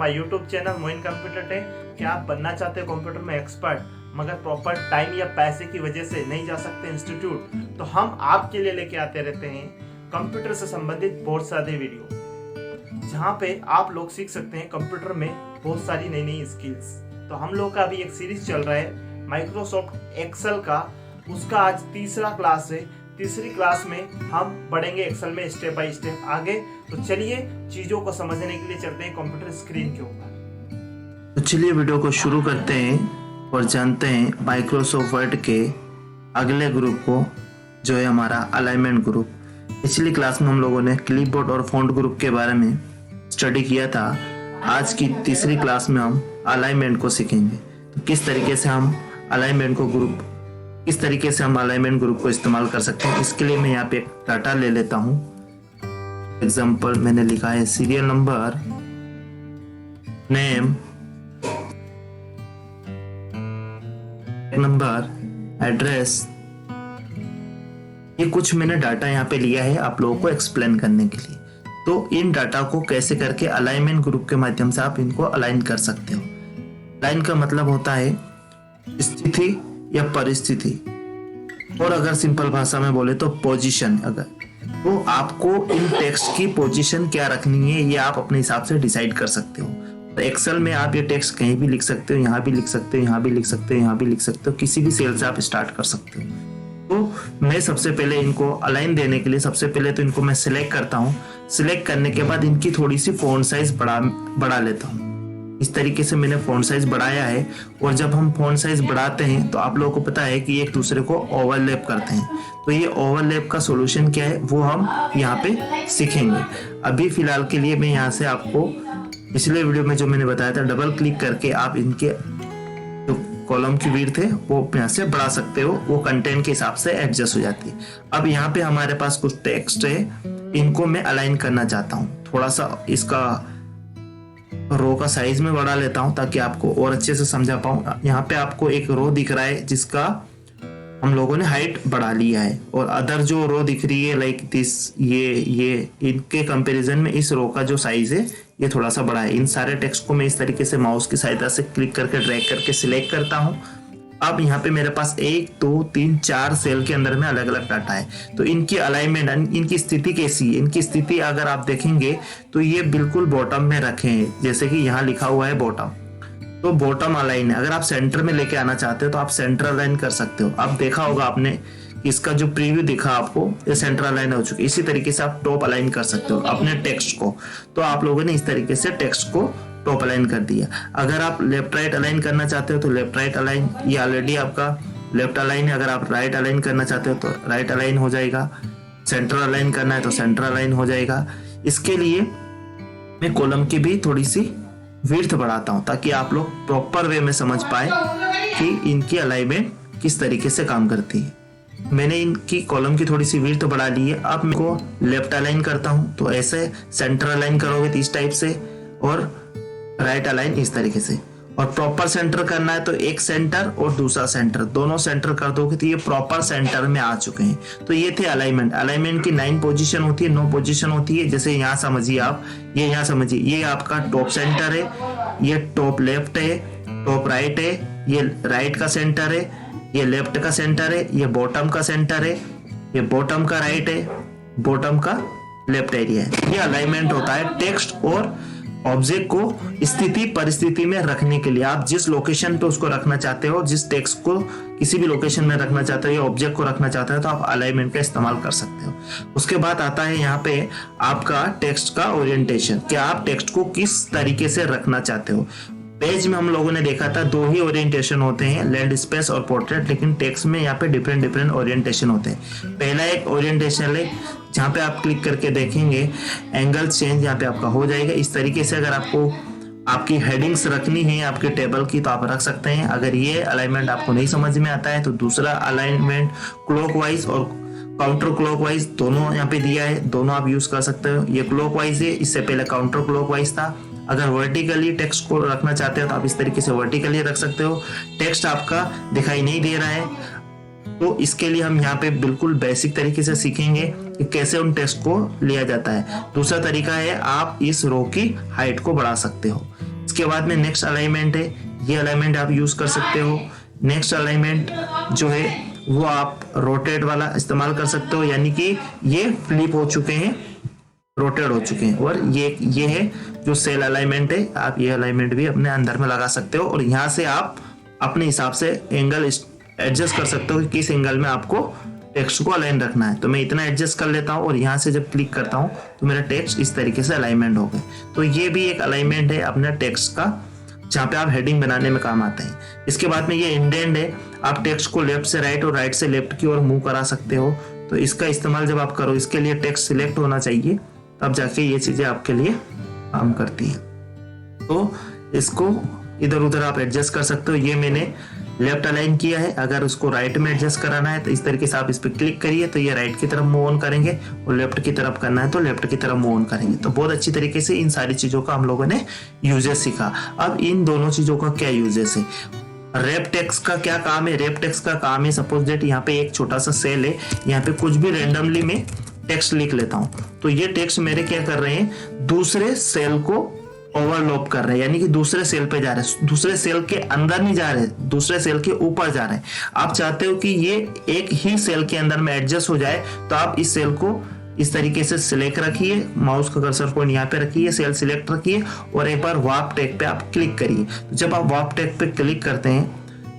My YouTube channel Moin computer tech. क्या आप बनना चाहते हो कंप्यूटर में एक्सपर्ट, मगर प्रॉपर टाइम या पैसे की वजह से नहीं जा सकते इंस्टीट्यूट, तो हम आपके लिए लेके आते रहते हैं कंप्यूटर से संबंधित बहुत सारे वीडियो, जहाँ पे आप लोग सीख सकते हैं कंप्यूटर में बहुत सारी नई नई स्किल्स। तो हम लोग का अभी एक सीरीज चल रहा है माइक्रोसॉफ्ट एक्सेल का, उसका आज तीसरा क्लास है। तीसरी क्लास में हम बढ़ेंगे एक्सेल में स्टेप बाय स्टेप आगे। तो चलिए चीजों को समझने के लिए चलते हैं कंप्यूटर स्क्रीन के ऊपर। तो चलिए वीडियो को शुरू करते हैं और जानते हैं माइक्रोसॉफ्ट वर्ड के अगले ग्रुप को, जो है हमारा अलाइनमेंट ग्रुप। पिछली क्लास में हम लोगों ने क्लिपबोर्ड और फॉन्ट ग्रुप के बारे में स्टडी किया था। आज की तीसरी क्लास में हम अलाइनमेंट को सीखेंगे। तो किस तरीके से हम अलाइनमेंट ग्रुप को इस्तेमाल कर सकते हैं, इसके लिए मैं यहाँ पे एक डाटा ले लेता हूँ। एग्जाम्पल मैंने लिखा है serial number, name, number, address. ये कुछ मैंने डाटा यहाँ पे लिया है आप लोगों को एक्सप्लेन करने के लिए। तो इन डाटा को कैसे करके अलाइनमेंट ग्रुप के माध्यम से आप इनको अलाइन कर सकते हो। अलाइन का मतलब होता है स्थिति या परिस्थिति, और अगर सिंपल भाषा में बोले तो पोजीशन। अगर तो आपको इन टेक्स्ट की पोजीशन क्या रखनी है, ये आप अपने हिसाब से डिसाइड कर सकते हो। तो एक्सेल में आप ये टेक्स्ट कहीं भी लिख सकते हो, यहाँ भी लिख सकते हो, यहाँ भी लिख सकते हो, यहाँ भी लिख सकते हो, किसी भी सेल से आप स्टार्ट कर सकते हो। तो मैं सबसे पहले इनको अलाइन देने के लिए सबसे पहले तो इनको मैं सिलेक्ट करता हूँ। सिलेक्ट करने के बाद इनकी थोड़ी सी फॉन्ट साइज बढ़ा लेता हूँ। इस तरीके से मैंने फॉन्ट साइज बढ़ाया है। और जब हम फॉन्ट साइज बढ़ाते हैं तो आप लोगों को पता है कि एक दूसरे को ओवरलैप करते हैं। तो ये ओवरलैप का सॉल्यूशन क्या है वो हम यहाँ पे सीखेंगे। अभी फिलहाल के लिए मैं यहाँ से आपको पिछले वीडियो में जो मैंने बताया था, डबल क्लिक करके आप इनके जो कॉलम की विड्थ है वो यहाँ से बढ़ा सकते हो, वो कंटेंट के हिसाब से एडजस्ट हो जाती है। अब यहाँ पे हमारे पास कुछ टेक्स्ट है, इनको मैं अलाइन करना चाहता हूँ। थोड़ा सा इसका रो का साइज में बढ़ा लेता हूं ताकि आपको और अच्छे से समझा पाऊं। यहाँ पे आपको एक रो दिख रहा है जिसका हम लोगों ने हाइट बढ़ा लिया है, और अदर जो रो दिख रही है लाइक दिस, ये इनके कंपैरिजन में इस रो का जो साइज है ये थोड़ा सा बड़ा है। इन सारे टेक्स्ट को मैं इस तरीके से माउस की सहायता से क्लिक करके ड्रैग करके सिलेक्ट करता हूँ। अब यहाँ पे मेरे पास 1 2 3 4 सेल के अंदर में अलग अलग डाटा है। तो इनकी अलाइनमेंट, इनकी स्थिति कैसी है, इनकी स्थिति अगर आप देखेंगे तो ये बिल्कुल बॉटम में रखे हैं। जैसे कि यहाँ लिखा हुआ है बॉटम, तो बॉटम अलाइन है। अगर आप सेंटर में लेके आना चाहते हो तो आप सेंटर अलाइन कर सकते हो। अब देखा होगा आपने इसका जो प्रीव्यू दिखा आपको, ये सेंटर अलाइन हो चुकी है। इसी तरीके से आप टॉप अलाइन कर सकते हो अपने टेक्स्ट को। तो आप लोगों ने इस तरीके से टेक्स्ट को टॉप अलाइन कर दिया। अगर आप लेफ्ट राइट अलाइन करना चाहते हो तो लेफ्ट राइट अलाइन, ये ऑलरेडी आपका लेफ्ट अलाइन है। अगर आप राइट अलाइन करना चाहते हो तो राइट अलाइन हो जाएगा। सेंटर अलाइन करना है तो सेंटर अलाइन हो जाएगा। इसके लिए मैं कॉलम की भी थोड़ी सी विड्थ बढ़ाता हूं ताकि आप लोग प्रॉपर वे में समझ पाए कि इनकी अलाइनमेंट किस तरीके से काम करती है। मैंने इनकी कॉलम की थोड़ी सी विड्थ बढ़ा ली है। अब मैं को लेफ्ट अलाइन करता हूं तो ऐसे सेंटर अलाइन करोगे तो इस टाइप से, और राइट अलाइन इस तरीके से। और प्रॉपर सेंटर करना है तो एक सेंटर और दूसरा सेंटर, दोनों सेंटर कर दोगे तो ये प्रॉपर सेंटर में आ चुके हैं। तो ये थे अलाइनमेंट। अलाइनमेंट की 9 पोजीशन होती है, 9 पोजीशन होती है। जैसे यहाँ समझिए आप, ये यहाँ समझिए, ये आपका टॉप सेंटर है, ये टॉप लेफ्ट है, टॉप राइट है, ये राइट का सेंटर है, ये लेफ्ट का सेंटर है, ये बॉटम का सेंटर है, ये बॉटम का राइट है, बॉटम का लेफ्ट एरिया है। ये अलाइनमेंट होता है टेक्स्ट और ऑब्जेक्ट को स्थिति परिस्थिति में रखने के लिए। आप जिस लोकेशन पे उसको रखना चाहते हो, जिस टेक्स्ट को किसी भी लोकेशन में रखना चाहते हो या ऑब्जेक्ट को रखना चाहते हो, तो आप अलाइनमेंट का इस्तेमाल कर सकते हो। उसके बाद आता है यहाँ पे आपका टेक्स्ट का ओरिएंटेशन, कि आप टेक्स्ट को किस तरीके से रखना चाहते हो। पेज में हम लोगों ने देखा था 2 ही ओरिएंटेशन होते हैं, लैंडस्केप और पोर्ट्रेट, लेकिन टेक्स्ट में यहाँ पे डिफरेंट ओरिएंटेशन होते हैं। पहला एक ओरिएंटेशन है जहाँ पे आप क्लिक करके देखेंगे एंगल चेंज यहाँ पे आपका हो जाएगा। इस तरीके से अगर आपको आपकी हेडिंग्स रखनी है आपके टेबल की तो आप रख सकते हैं। अगर ये अलाइनमेंट आपको नहीं समझ में आता है तो दूसरा अलाइनमेंट क्लॉकवाइज और काउंटर क्लॉकवाइज दोनों यहाँ पे दिया है, दोनों आप यूज कर सकते हो। ये क्लॉकवाइज है, इससे पहले काउंटर क्लॉकवाइज था। अगर वर्टिकली टेक्स्ट को रखना चाहते हो तो आप इस तरीके से वर्टिकली रख सकते हो। टेक्स्ट आपका दिखाई नहीं दे रहा है तो इसके लिए हम यहाँ पे बिल्कुल बेसिक तरीके से सीखेंगे कि कैसे उन टेक्स्ट को लिया जाता है। दूसरा तरीका है आप इस रो की हाइट को बढ़ा सकते हो। इसके बाद में नेक्स्ट अलाइनमेंट है, ये अलाइनमेंट आप यूज कर सकते हो। नेक्स्ट अलाइनमेंट जो है वो आप रोटेट वाला इस्तेमाल कर सकते हो, यानी कि ये फ्लिप हो चुके हैं, रोटेट हो चुके हैं। और ये है जो सेल अलाइनमेंट है, आप ये अलाइनमेंट भी अपने अंदर में लगा सकते हो और यहाँ से आप अपने हिसाब से एंगल एडजस्ट कर सकते हो कि किस एंगल में आपको टेक्स्ट को अलाइन रखना है। तो मैं इतना एडजस्ट कर लेता हूँ और यहाँ से जब क्लिक करता हूँ तो मेरा टेक्स्ट इस तरीके से अलाइनमेंट हो गए। तो ये भी एक अलाइनमेंट है अपना टेक्स्ट का, जहाँ पे आप हेडिंग बनाने में काम आते हैं। इसके बाद में ये इंडेंट है, आप टेक्स्ट को लेफ्ट से राइट और राइट से लेफ्ट की ओर मूव करा सकते हो। तो इसका इस्तेमाल जब आप करो, इसके लिए टेक्स्ट सिलेक्ट होना चाहिए, तब जाके ये चीजें आपके लिए काम करती है। तो इसको इधर उधर आप एडजस्ट कर सकते हो। ये मैंने लेफ्ट अलाइन किया है, अगर उसको राइट में एडजस्ट कराना है तो इस तरीके से आप इस पर क्लिक करिए तो ये राइट की तरफ मूव ऑन करेंगे, और लेफ्ट की तरफ करना है तो लेफ्ट की तरफ मूव ऑन करेंगे। तो बहुत अच्छी तरीके से इन सारी चीजों का हम लोगों ने यूजेस सीखा। अब इन दोनों चीजों का क्या यूजेस है, रैप टेक्स्ट का क्या काम है। रैप टेक्स्ट का काम है, सपोज दैट यहाँ पे एक छोटा सा सेल है, यहाँ पे कुछ भी रेंडमली में टेक्स्ट लिख लेता हूँ, तो ये टेक्स्ट मेरे क्या कर रहे हैं, दूसरे सेल को ओवरलैप कर रहे हैं, यानी कि दूसरे सेल पे जा रहे हैं, दूसरे सेल के अंदर नहीं जा रहे, दूसरे सेल के ऊपर जा रहे हैं। आप चाहते हो कि ये एक ही सेल के अंदर में एडजस्ट हो जाए, तो आप इस सेल को इस तरीके से सिलेक्ट रखिए, माउस का कर्सर पॉइंट यहाँ पे रखिए, सेल सिलेक्ट रखिए और एक बार वार्प टैग पे आप क्लिक करिए। तो जब आप वार्प टैग पे क्लिक करते हैं,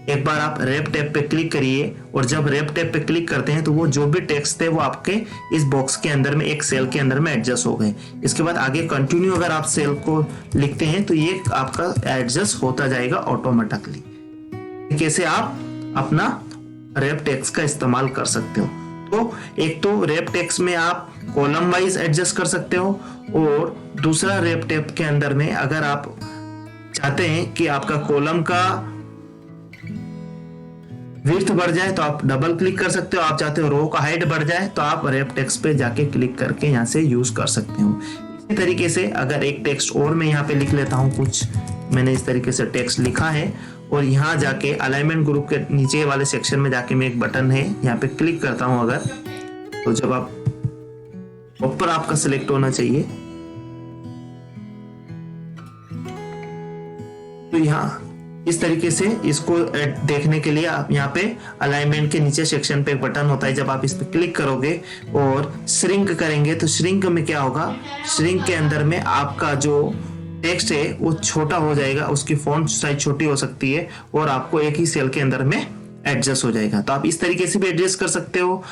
एक बार आप रैप टैब पे क्लिक करिए, और जब रैप टैब पे क्लिक करते हैं तो वो जो भी टेक्स्ट थे वो आपके इस बॉक्स के अंदर में, एक सेल के अंदर में एडजस्ट हो गए। इसके बाद आगे कंटिन्यू अगर आप सेल को लिखते हैं तो ये आपका एडजस्ट होता जाएगा ऑटोमेटिकली। कैसे आप अपना रैप टेक्स्ट का इस्तेमाल कर सकते हो। तो एक तो रैप टेक्स्ट में आप कॉलम वाइज एडजस्ट कर सकते हो, और दूसरा रैप टैब के अंदर में अगर आप चाहते हैं कि आपका कॉलम का विड्थ बढ़ जाए तो आप डबल क्लिक कर सकते हो, आप चाहते हो रो का हाइट बढ़ जाए तो आप रैप टेक्स्ट पे जाके क्लिक करके यहाँ से यूज कर सकते हो। इसी तरीके से अगर एक टेक्स्ट और मैं यहाँ पे लिख लेता हूँ, कुछ मैंने इस तरीके से टेक्स्ट लिखा है, और यहाँ जाके अलाइनमेंट ग्रुप के नीचे वाले सेक्शन में जाके मैं एक बटन है यहाँ पे क्लिक करता हूँ अगर, तो जब आप ऊपर आपका सिलेक्ट होना चाहिए, तो यहाँ इस तरीके से इसको देखने के लिए आप यहाँ पे अलाइनमेंट के नीचे सेक्शन पे एक बटन होता है, जब आप इस पे क्लिक करोगे और श्रिंक करेंगे तो श्रिंक में क्या होगा, श्रिंक के अंदर में आपका जो टेक्स्ट है वो छोटा हो जाएगा, उसकी फॉन्ट साइज छोटी हो सकती है और आपको एक ही सेल के अंदर में एडजस्ट हो जाएगा। तो आप इस तरीके से भी एडजस्ट कर सकते हो,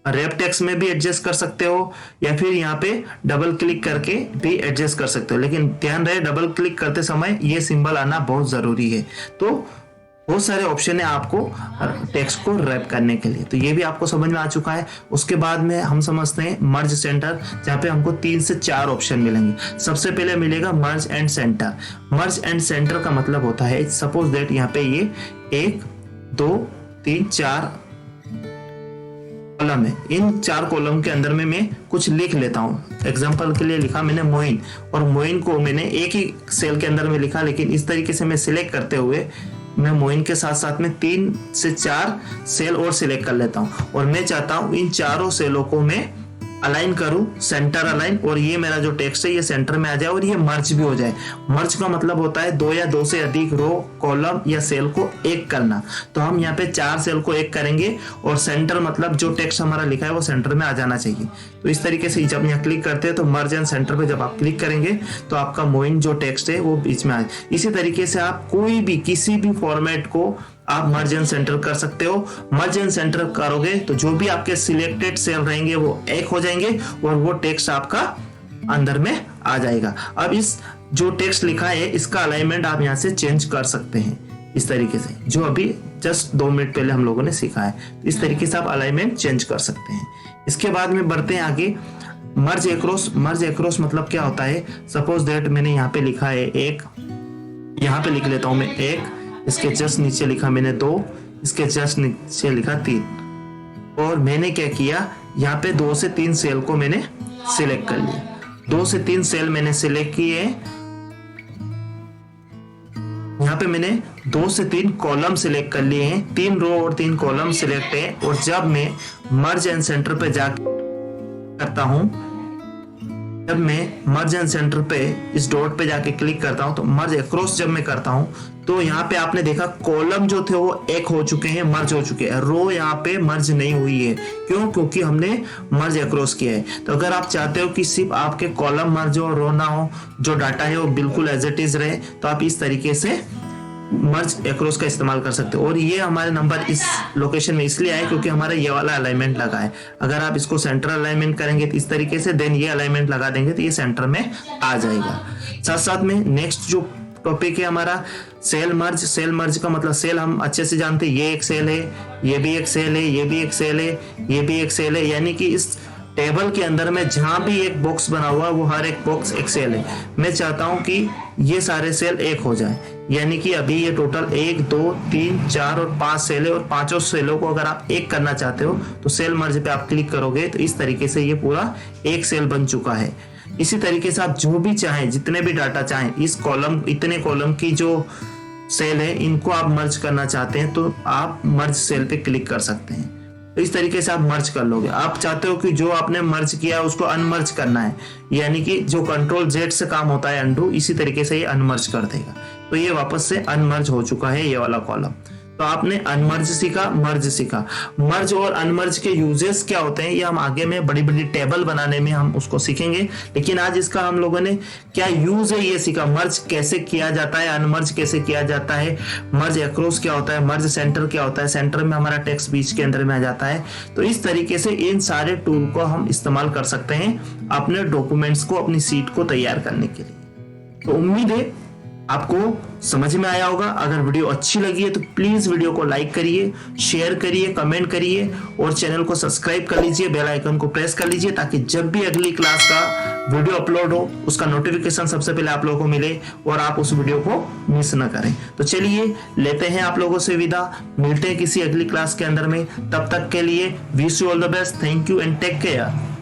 रैप टेक्स्ट में भी एडजस्ट कर सकते हो, या फिर यहाँ पे डबल क्लिक करके भी एडजस्ट कर सकते हो। लेकिन ध्यान रहे डबल क्लिक करते समय ये सिंबल आना बहुत जरूरी है। तो बहुत सारे ऑप्शन है आपको टेक्स्ट को रैप करने के लिए, तो ये भी आपको समझ में आ चुका है। उसके बाद में हम समझते हैं मर्ज सेंटर, जहाँ पे हमको 3 से 4 ऑप्शन मिलेंगे। सबसे पहले मिलेगा मर्ज and centre. Merge and centre का मतलब होता है, सपोज दैट यहाँ पे ये 1 2 3 4 कॉलम है, इन 4 कॉलम के अंदर में मैं कुछ लिख लेता हूँ। एग्जांपल के लिए लिखा मैंने मोइन, और मोइन को मैंने एक ही सेल के अंदर में लिखा, लेकिन इस तरीके से मैं सिलेक्ट करते हुए मैं मोइन के साथ साथ में 3 से 4 सेल और सिलेक्ट कर लेता हूँ, और मैं चाहता हूँ इन चारों सेलों को मैं अलाइन करूं, सेंटर अलाइन, और ये मेरा जो टेक्स्ट है ये सेंटर में आ जाए और ये मर्ज भी हो जाए। मर्ज का मतलब होता है 2 या 2 से अधिक रो, कॉलम या सेल को एक करना। तो हम यहाँ पे 4 सेल को एक करेंगे, और सेंटर मतलब जो टेक्स्ट हमारा लिखा है वो सेंटर में आ जाना चाहिए। तो इस तरीके से जब यहाँ क्लिक करते हैं तो मर्ज एंड सेंटर पे जब आप क्लिक करेंगे तो आपका मोइन जो टेक्स्ट है वो बीच में आ जाए। इसी तरीके से आप कोई भी किसी भी फॉर्मेट को आप मर्ज एंड सेंटर कर सकते हो। मर्ज एंड सेंटर करोगे तो जो भी आपके सिलेक्टेड सेल रहेंगे वो एक हो जाएंगे, और वो टेक्स्ट आपका अंदर में आ जाएगा। अब इस जो टेक्स्ट लिखा है इसका अलाइनमेंट आप यहाँ से चेंज कर सकते हैं इस तरीके से, जो अभी जस्ट 2 मिनट पहले हम लोगों ने सीखा है। इस तरीके से आप अलाइनमेंट चेंज कर सकते हैं। इसके बाद में बढ़ते हैं आगे, मर्ज एक्रॉस। मर्ज एक्रॉस मतलब क्या होता है, सपोज दैट मैंने यहाँ पे लिखा है 1, यहाँ पे लिख लेता हूँ मैं 1, इसके जस्ट नीचे लिखा मैंने 2, इसके जस्ट नीचे लिखा 3, और मैंने क्या किया, यहाँ पे 2 से 3 सेल को मैंने सिलेक्ट कर लिया। 2 से 3 सेल मैंने सिलेक्ट किए, यहाँ पे मैंने 2 से 3 कॉलम सिलेक्ट कर लिए हैं, 3 रो और 3 कॉलम सिलेक्ट है। और जब मैं मर्ज एंड सेंटर पे जाकर करता हूं जब मैं मर्ज एंड सेंटर पे इस डॉट पे जाके क्लिक करता हूं तो मर्ज अक्रॉस जब मैं करता हूं तो यहाँ पे आपने देखा कॉलम जो थे वो एक हो चुके हैं, मर्ज हो चुके हैं, रो यहाँ पे मर्ज नहीं हुई है। क्यों? क्योंकि हमने मर्ज अक्रॉस किया है। तो अगर आप चाहते हो कि सिर्फ आपके कॉलम मर्ज हो, रो ना हो, जो डाटा है वो बिल्कुल एज इट इज रहे, तो आप इस तरीके से मर्ज अक्रॉस का इस्तेमाल कर सकते हो। और ये हमारे नंबर इस लोकेशन में इसलिए आए क्योंकि हमारा ये वाला अलाइनमेंट लगा है। अगर आप इसको सेंटर अलाइनमेंट करेंगे तो इस तरीके से, देन ये अलाइनमेंट लगा देंगे तो ये सेंटर में आ जाएगा। साथ साथ में नेक्स्ट जो टॉपिक है हमारा सेल मर्ज। सेल मर्ज का मतलब, सेल हम अच्छे से जानते हैं, ये एक सेल है, ये भी एक सेल है, ये भी एक सेल है, ये भी एक सेल है, यानी कि इस टेबल के अंदर में जहां भी एक बॉक्स बना हुआ है वो हर एक बॉक्स एक सेल है। मैं चाहता हूं कि ये सारे सेल एक हो जाए, यानी कि अभी ये टोटल 1 2 3 4 और 5 सेल है, और पांचों सेलों को अगर आप एक करना चाहते हो तो सेल मर्ज पे आप क्लिक करोगे तो इस तरीके से ये पूरा एक सेल बन चुका है। इसी तरीके से आप जो भी चाहें, जितने भी डाटा चाहें, इस कॉलम, इतने कॉलम की जो सेल है इनको आप मर्ज करना चाहते हैं तो आप मर्ज सेल पे क्लिक कर सकते हैं। तो इस तरीके से आप मर्ज कर लोगे। आप चाहते हो कि जो आपने मर्ज किया उसको अनमर्ज करना है, यानी कि जो कंट्रोल Z से काम होता है अनडू, इसी तरीके से ये अनमर्ज कर देगा। तो ये वापस से अनमर्ज हो चुका है ये वाला कॉलम। तो आपने अनमर्ज सीखा, मर्ज सीखा। मर्ज और अनमर्ज के यूजेस क्या होते हैं ये हम आगे में बड़ी बड़ी टेबल बनाने में हम उसको सीखेंगे, लेकिन आज इसका हम लोगों ने क्या यूज है ये सीखा। मर्ज कैसे किया जाता है, अनमर्ज कैसे किया जाता है, मर्ज अक्रॉस क्या होता है, मर्ज सेंटर क्या होता है, सेंटर में हमारा टेक्स्ट बीच के अंदर में आ जाता है। तो इस तरीके से इन सारे टूल को हम इस्तेमाल कर सकते हैं अपने डॉक्यूमेंट्स को, अपनी सीट को तैयार करने के लिए। तो उम्मीद है आपको समझ में आया होगा। अगर वीडियो अच्छी लगी है तो प्लीज वीडियो को लाइक करिए, शेयर करिए, कमेंट करिए और चैनल को सब्सक्राइब कर लीजिए, बेल आइकन को प्रेस कर लीजिए ताकि जब भी अगली क्लास का वीडियो अपलोड हो उसका नोटिफिकेशन सबसे पहले आप लोगों को मिले और आप उस वीडियो को मिस न करें। तो चलिए लेते हैं आप लोगों से विदा, मिलते हैं किसी अगली क्लास के अंदर में। तब तक के लिए wish you all the best, thank you and take care.